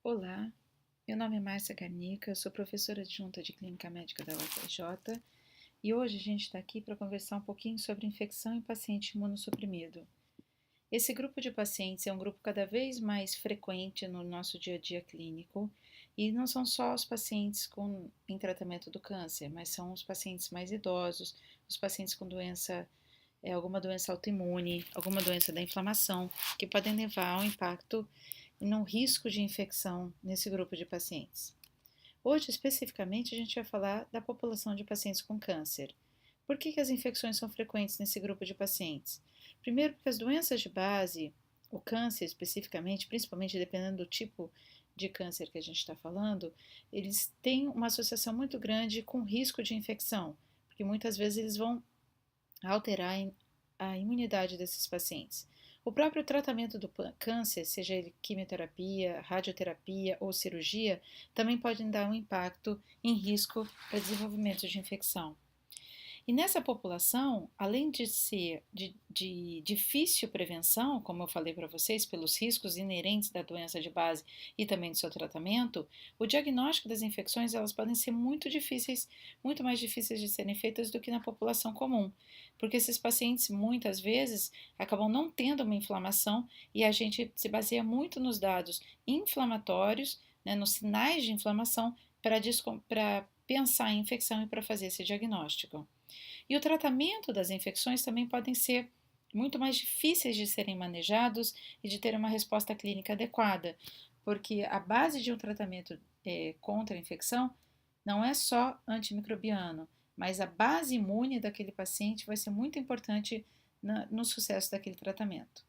Olá, meu nome é Márcia Garnica, eu sou professora adjunta de Clínica Médica da UFRJ e hoje a gente está aqui para conversar um pouquinho sobre infecção em paciente imunossuprimido. Esse grupo de pacientes é um grupo cada vez mais frequente no nosso dia a dia clínico e não são só os pacientes em tratamento do câncer, mas são os pacientes mais idosos, os pacientes com alguma doença autoimune, alguma doença da inflamação, que podem levar ao impacto e no risco de infecção nesse grupo de pacientes. Hoje, especificamente, a gente vai falar da população de pacientes com câncer. Por que as infecções são frequentes nesse grupo de pacientes? Primeiro, porque as doenças de base, o câncer especificamente, principalmente dependendo do tipo de câncer que a gente está falando, eles têm uma associação muito grande com risco de infecção, porque muitas vezes eles vão alterar a imunidade desses pacientes. O próprio tratamento do câncer, seja ele quimioterapia, radioterapia ou cirurgia, também podem dar um impacto em risco para desenvolvimento de infecção. E nessa população, além de ser de difícil prevenção, como eu falei para vocês, pelos riscos inerentes da doença de base e também do seu tratamento, o diagnóstico das infecções elas podem ser muito difíceis, muito mais difíceis de serem feitas do que na população comum, porque esses pacientes muitas vezes acabam não tendo uma inflamação e a gente se baseia muito nos dados inflamatórios, né, nos sinais de inflamação para pensar em infecção e para fazer esse diagnóstico. E o tratamento das infecções também podem ser muito mais difíceis de serem manejados e de ter uma resposta clínica adequada, porque a base de um tratamento contra a infecção não é só antimicrobiano, mas a base imune daquele paciente vai ser muito importante no sucesso daquele tratamento.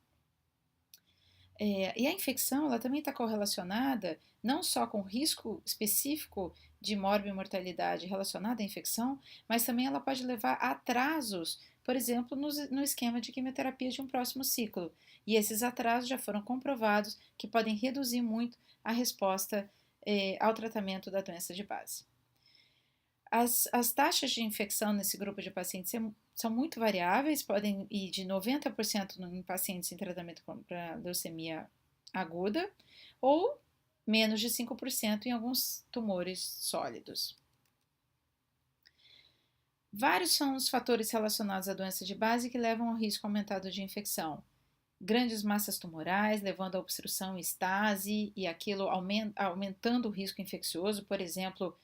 E a infecção ela também está correlacionada não só com o risco específico de morbimortalidade relacionada à infecção, mas também ela pode levar a atrasos, por exemplo, no esquema de quimioterapia de um próximo ciclo. E esses atrasos já foram comprovados que podem reduzir muito a resposta ao tratamento da doença de base. As taxas de infecção nesse grupo de pacientes são muito variáveis, podem ir de 90% em pacientes em tratamento para leucemia aguda ou menos de 5% em alguns tumores sólidos. Vários são os fatores relacionados à doença de base que levam ao risco aumentado de infecção. Grandes massas tumorais, levando à obstrução e estase, e aquilo aumentando o risco infeccioso, por exemplo,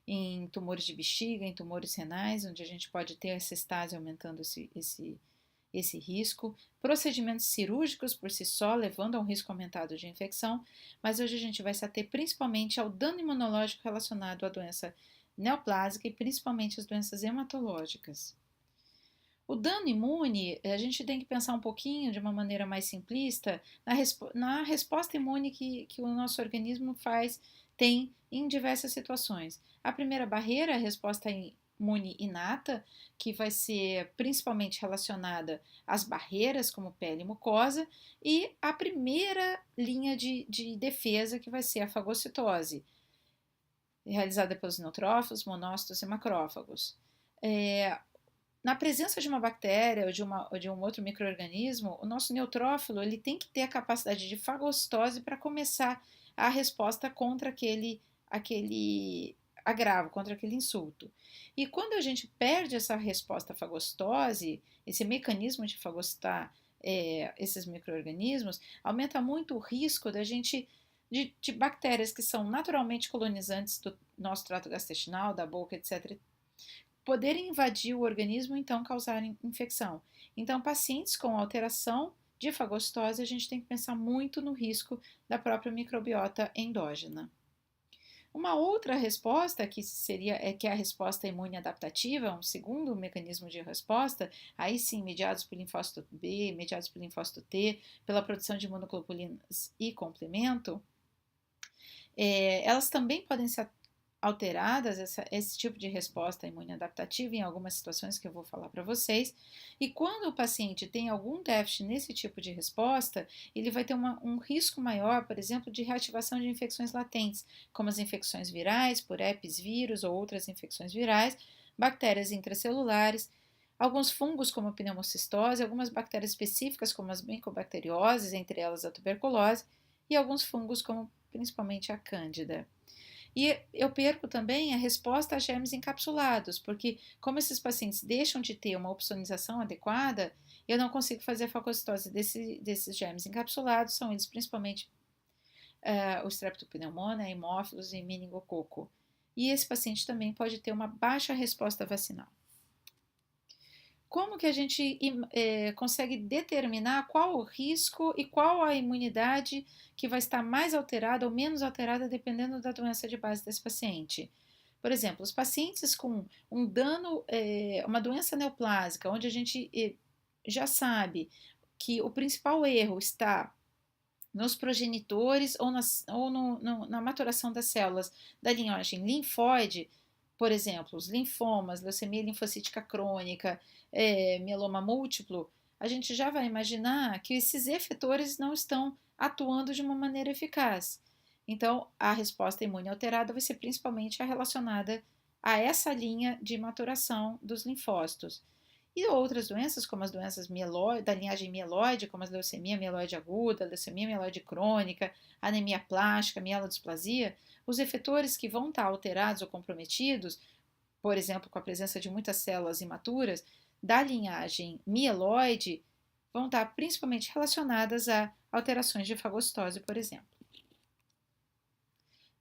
em tumores de bexiga, em tumores renais, onde a gente pode ter essa estase aumentando esse risco. Procedimentos cirúrgicos por si só, levando a um risco aumentado de infecção, mas hoje a gente vai se ater principalmente ao dano imunológico relacionado à doença neoplásica e principalmente às doenças hematológicas. O dano imune, a gente tem que pensar um pouquinho de uma maneira mais simplista na resposta imune que o nosso organismo tem em diversas situações. A primeira barreira é a resposta imune inata, que vai ser principalmente relacionada às barreiras, como pele e mucosa, e a primeira linha de defesa, que vai ser a fagocitose, realizada pelos neutrófilos, monócitos e macrófagos. Na presença de uma bactéria ou de um outro micro-organismo, o nosso neutrófilo ele tem que ter a capacidade de fagocitose para começar a resposta contra aquele agravo, contra aquele insulto. E quando a gente perde essa resposta à fagocitose, esse mecanismo de fagocitar esses micro-organismos, aumenta muito o risco de bactérias que são naturalmente colonizantes do nosso trato gastrointestinal, da boca, etc., poderem invadir o organismo e então causarem infecção. Então, pacientes com alteração de fagocitose, a gente tem que pensar muito no risco da própria microbiota endógena. Uma outra resposta que é a resposta imune adaptativa, um segundo mecanismo de resposta, aí sim mediados por linfócito B, mediados por linfócito T, pela produção de imunoglobulinas e complemento, elas também podem ser alteradas, esse tipo de resposta imune adaptativa em algumas situações que eu vou falar para vocês. E quando o paciente tem algum déficit nesse tipo de resposta, ele vai ter um risco maior, por exemplo, de reativação de infecções latentes, como as infecções virais, por herpes vírus ou outras infecções virais, bactérias intracelulares, alguns fungos como a pneumocistose, algumas bactérias específicas como as micobacterioses, entre elas a tuberculose, e alguns fungos como principalmente a Cândida. E eu perco também a resposta a germes encapsulados, porque como esses pacientes deixam de ter uma opsonização adequada, eu não consigo fazer a fagocitose desses germes encapsulados, são eles principalmente o Streptopneumona, Haemophilus e Meningococo. E esse paciente também pode ter uma baixa resposta vacinal. Como que a gente consegue determinar qual o risco e qual a imunidade que vai estar mais alterada ou menos alterada dependendo da doença de base desse paciente? Por exemplo, os pacientes com um dano, uma doença neoplásica, onde a gente já sabe que o principal erro está nos progenitores ou na maturação das células da linhagem linfóide, por exemplo, os linfomas, leucemia linfocítica crônica, mieloma múltiplo, a gente já vai imaginar que esses efetores não estão atuando de uma maneira eficaz. Então, a resposta imune alterada vai ser principalmente relacionada a essa linha de maturação dos linfócitos. E outras doenças, como as doenças da linhagem mieloide, como a leucemia mieloide aguda, leucemia mieloide crônica, anemia plástica, mielodisplasia, os efetores que vão estar alterados ou comprometidos, por exemplo, com a presença de muitas células imaturas, da linhagem mieloide, vão estar principalmente relacionadas a alterações de fagocitose, por exemplo.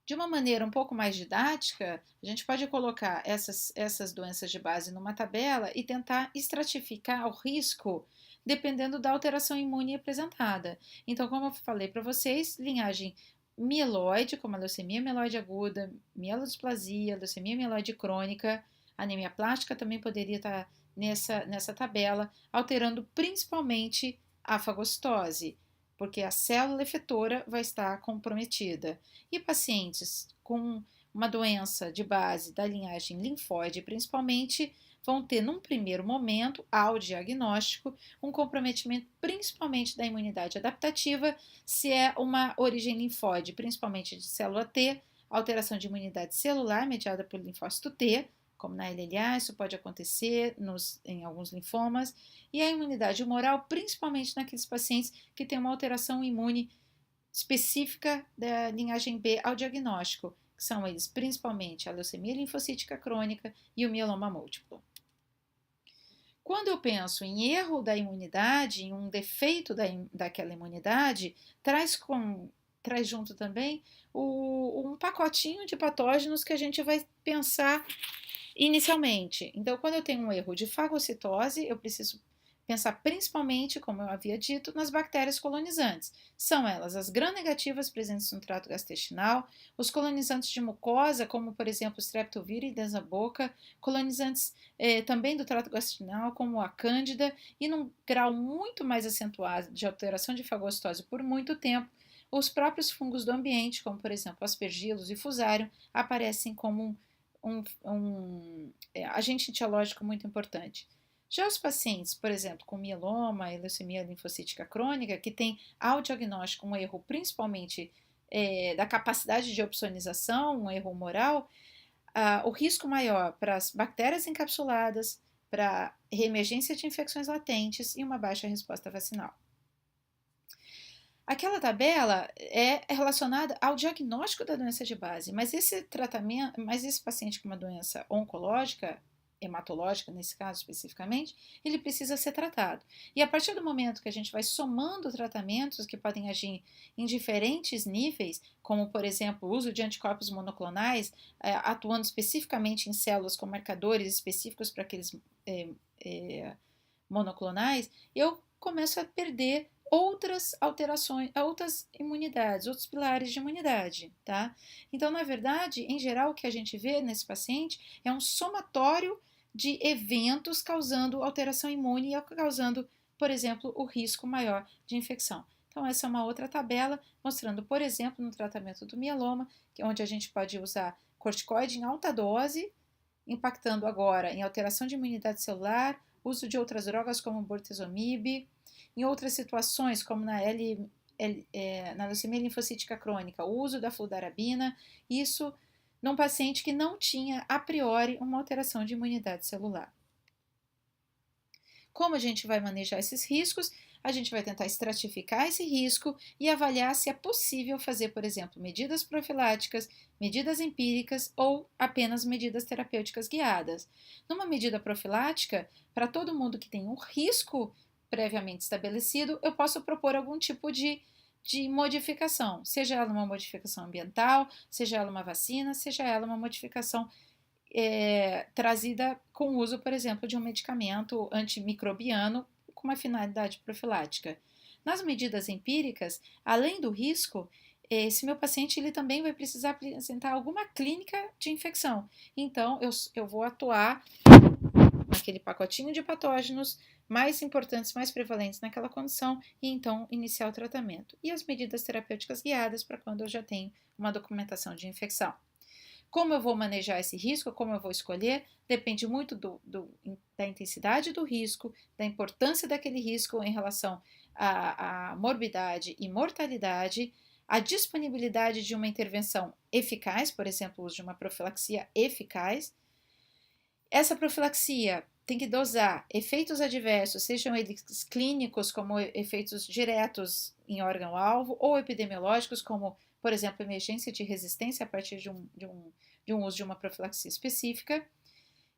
De uma maneira um pouco mais didática, a gente pode colocar essas doenças de base numa tabela e tentar estratificar o risco dependendo da alteração imune apresentada. Então, como eu falei para vocês, linhagem mieloide, como a leucemia mieloide aguda, mielodisplasia, leucemia mieloide crônica, anemia plástica também poderia estar nessa tabela, alterando principalmente a fagocitose, porque a célula efetora vai estar comprometida. E pacientes com uma doença de base da linhagem linfóide, principalmente, vão ter, num primeiro momento, ao diagnóstico, um comprometimento principalmente da imunidade adaptativa, se é uma origem linfóide, principalmente de célula T, alteração de imunidade celular mediada por linfócito T, como na LLA, isso pode acontecer em alguns linfomas, e a imunidade humoral, principalmente naqueles pacientes que têm uma alteração imune específica da linhagem B ao diagnóstico, que são eles principalmente a leucemia linfocítica crônica e o mieloma múltiplo. Quando eu penso em erro da imunidade, em um defeito daquela imunidade, traz junto também um pacotinho de patógenos que a gente vai pensar inicialmente. Então, quando eu tenho um erro de fagocitose, eu preciso pensar principalmente, como eu havia dito, nas bactérias colonizantes. São elas as gram-negativas presentes no trato gastrointestinal, os colonizantes de mucosa, como por exemplo o Streptoviridis da boca, colonizantes também do trato gastrointestinal, como a Cândida, e num grau muito mais acentuado de alteração de fagocitose por muito tempo, os próprios fungos do ambiente, como por exemplo Aspergillus e Fusarium, aparecem como um agente etiológico muito importante. Já os pacientes, por exemplo, com mieloma e leucemia linfocítica crônica, que tem ao diagnóstico um erro principalmente da capacidade de opsonização, um erro humoral, o risco maior para as bactérias encapsuladas, para reemergência de infecções latentes e uma baixa resposta vacinal. Aquela tabela é relacionada ao diagnóstico da doença de base, mas esse paciente com uma doença oncológica, hematológica nesse caso especificamente, ele precisa ser tratado. E a partir do momento que a gente vai somando tratamentos que podem agir em diferentes níveis, como por exemplo o uso de anticorpos monoclonais, atuando especificamente em células com marcadores específicos para aqueles monoclonais, eu começo a perder outras alterações, outras imunidades, outros pilares de imunidade, tá? Então, na verdade, em geral, o que a gente vê nesse paciente é um somatório de eventos causando alteração imune e causando, por exemplo, o risco maior de infecção. Então, essa é uma outra tabela mostrando, por exemplo, no tratamento do mieloma, onde a gente pode usar corticoide em alta dose, impactando agora em alteração de imunidade celular, uso de outras drogas como bortezomib. Em outras situações, como na leucemia linfocítica crônica, o uso da fludarabina, isso num paciente que não tinha a priori uma alteração de imunidade celular. Como a gente vai manejar esses riscos? a gente vai tentar estratificar esse risco e avaliar se é possível fazer, por exemplo, medidas profiláticas, medidas empíricas ou apenas medidas terapêuticas guiadas. Numa medida profilática, para todo mundo que tem um risco previamente estabelecido, eu posso propor algum tipo de modificação, seja ela uma modificação ambiental, seja ela uma vacina, seja ela uma modificação trazida com o uso, por exemplo, de um medicamento antimicrobiano com uma finalidade profilática. Nas medidas empíricas, além do risco, esse meu paciente ele também vai precisar apresentar alguma clínica de infecção. Então, eu vou atuar naquele pacotinho de patógenos mais importantes, mais prevalentes naquela condição e então iniciar o tratamento. E as medidas terapêuticas guiadas para quando eu já tenho uma documentação de infecção. Como eu vou manejar esse risco, como eu vou escolher, depende muito da intensidade do risco, da importância daquele risco em relação à morbidade e mortalidade, a disponibilidade de uma intervenção eficaz, por exemplo, o uso de uma profilaxia eficaz. Essa profilaxia tem que dosar efeitos adversos, sejam eles clínicos, como efeitos diretos em órgão-alvo, ou epidemiológicos, como, por exemplo, emergência de resistência a partir de um uso de uma profilaxia específica,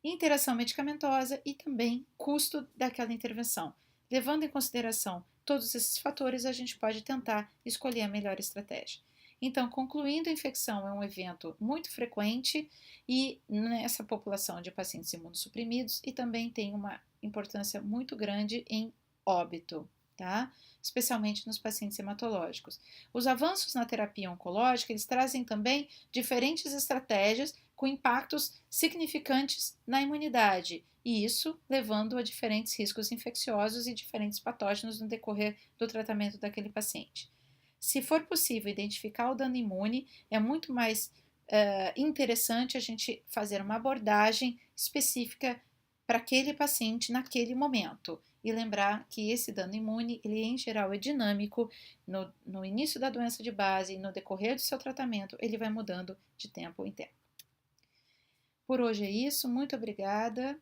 interação medicamentosa e também custo daquela intervenção. Levando em consideração todos esses fatores, a gente pode tentar escolher a melhor estratégia. Então, concluindo, a infecção é um evento muito frequente e nessa população de pacientes imunossuprimidos e também tem uma importância muito grande em óbito, tá? Especialmente nos pacientes hematológicos. Os avanços na terapia oncológica, eles trazem também diferentes estratégias com impactos significantes na imunidade, e isso levando a diferentes riscos infecciosos e diferentes patógenos no decorrer do tratamento daquele paciente. Se for possível identificar o dano imune, é muito mais interessante a gente fazer uma abordagem específica para aquele paciente naquele momento. E lembrar que esse dano imune, ele em geral é dinâmico, no início da doença de base e no decorrer do seu tratamento, ele vai mudando de tempo em tempo. Por hoje é isso, muito obrigada.